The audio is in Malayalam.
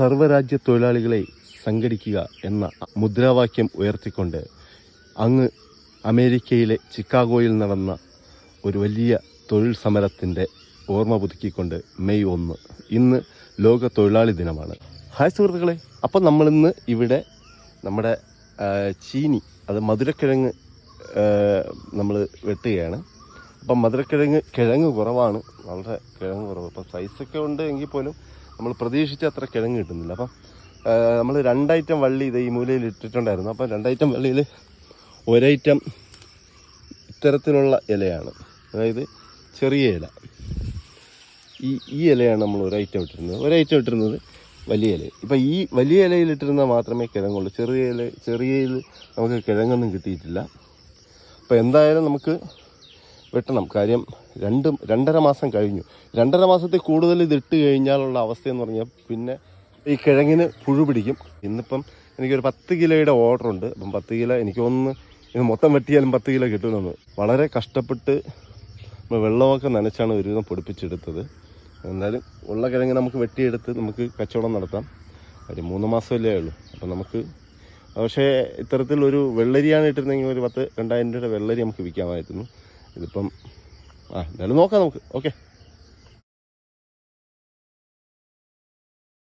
സർവ്വരാജ്യ തൊഴിലാളികളെ സംഘടിക്കുക എന്ന മുദ്രാവാക്യം ഉയർത്തിക്കൊണ്ട് അങ്ങ് അമേരിക്കയിലെ ചിക്കാഗോയിൽ നടന്ന ഒരു വലിയ തൊഴിൽ സമരത്തിൻ്റെ ഓർമ്മ പുതുക്കിക്കൊണ്ട് മെയ് 1 ഇന്ന് ലോക തൊഴിലാളി ദിനമാണ്. ഹായ് സുഹൃത്തുക്കളെ, അപ്പം നമ്മളിന്ന് ഇവിടെ നമ്മുടെ ചീനി, അത് മധുരക്കിഴങ്ങ് നമ്മൾ വെട്ടുകയാണ്. അപ്പം കിഴങ്ങ് കുറവാണ്, വളരെ കിഴങ്ങ് കുറവ്. അപ്പം സൈസൊക്കെ ഉണ്ട് എങ്കിൽ പോലും നമ്മൾ പ്രതീക്ഷിച്ച അത്ര കിഴങ്ങ് കിട്ടുന്നില്ല. അപ്പം നമ്മൾ 2 ഐറ്റം വള്ളി ഇത് ഈ മൂലയിൽ ഇട്ടിട്ടുണ്ടായിരുന്നു. അപ്പം 2 ഐറ്റം വള്ളിയിൽ ഒരൈറ്റം ഇത്തരത്തിലുള്ള ഇലയാണ്, അതായത് ചെറിയ ഇല. ഈ ഇലയാണ് നമ്മൾ ഒരൈറ്റം ഇട്ടിരുന്നത് വലിയ ഇല. ഇപ്പം ഈ വലിയ ഇലയിൽ ഇട്ടിരുന്നാൽ മാത്രമേ കിഴങ്ങുള്ളൂ. ചെറിയയിൽ നമുക്ക് കിഴങ്ങൊന്നും കിട്ടിയിട്ടില്ല. അപ്പോൾ എന്തായാലും നമുക്ക് വെട്ടണം. കാര്യം 2.5 മാസം കഴിഞ്ഞു. 2.5 മാസത്തിൽ കൂടുതൽ ഇതിട്ട് കഴിഞ്ഞാലുള്ള അവസ്ഥയെന്ന് പറഞ്ഞാൽ പിന്നെ ഈ കിഴങ്ങിന് പുഴു പിടിക്കും. ഇന്നിപ്പം എനിക്കൊരു 10 കിലോയുടെ ഓർഡറുണ്ട്. അപ്പം 10 കിലോ എനിക്ക് തോന്നുന്നു ഇത് മൊത്തം വെട്ടിയാലും 10 കിലോ കിട്ടുമെന്ന്. വളരെ കഷ്ടപ്പെട്ട് വെള്ളമൊക്കെ നനച്ചാണ് ഒരുവിധം പൊടിപ്പിച്ചെടുത്തത്. എന്നാലും ഉള്ള കിഴങ്ങ് നമുക്ക് വെട്ടിയെടുത്ത് നമുക്ക് കച്ചവടം നടത്താം. ഒരു 3 മാസമല്ലേ ഉള്ളൂ. അപ്പം നമുക്ക് പക്ഷേ ഇത്തരത്തിലൊരു വെള്ളരിയാണ് ഇട്ടിരുന്നെങ്കിൽ ഒരു 2,000 രൂപയുടെ വെള്ളരി നമുക്ക് വിൽക്കാമായിരുന്നു. ഇതിപ്പം എന്തായാലും നോക്കാം നമുക്ക്. ഓക്കെ.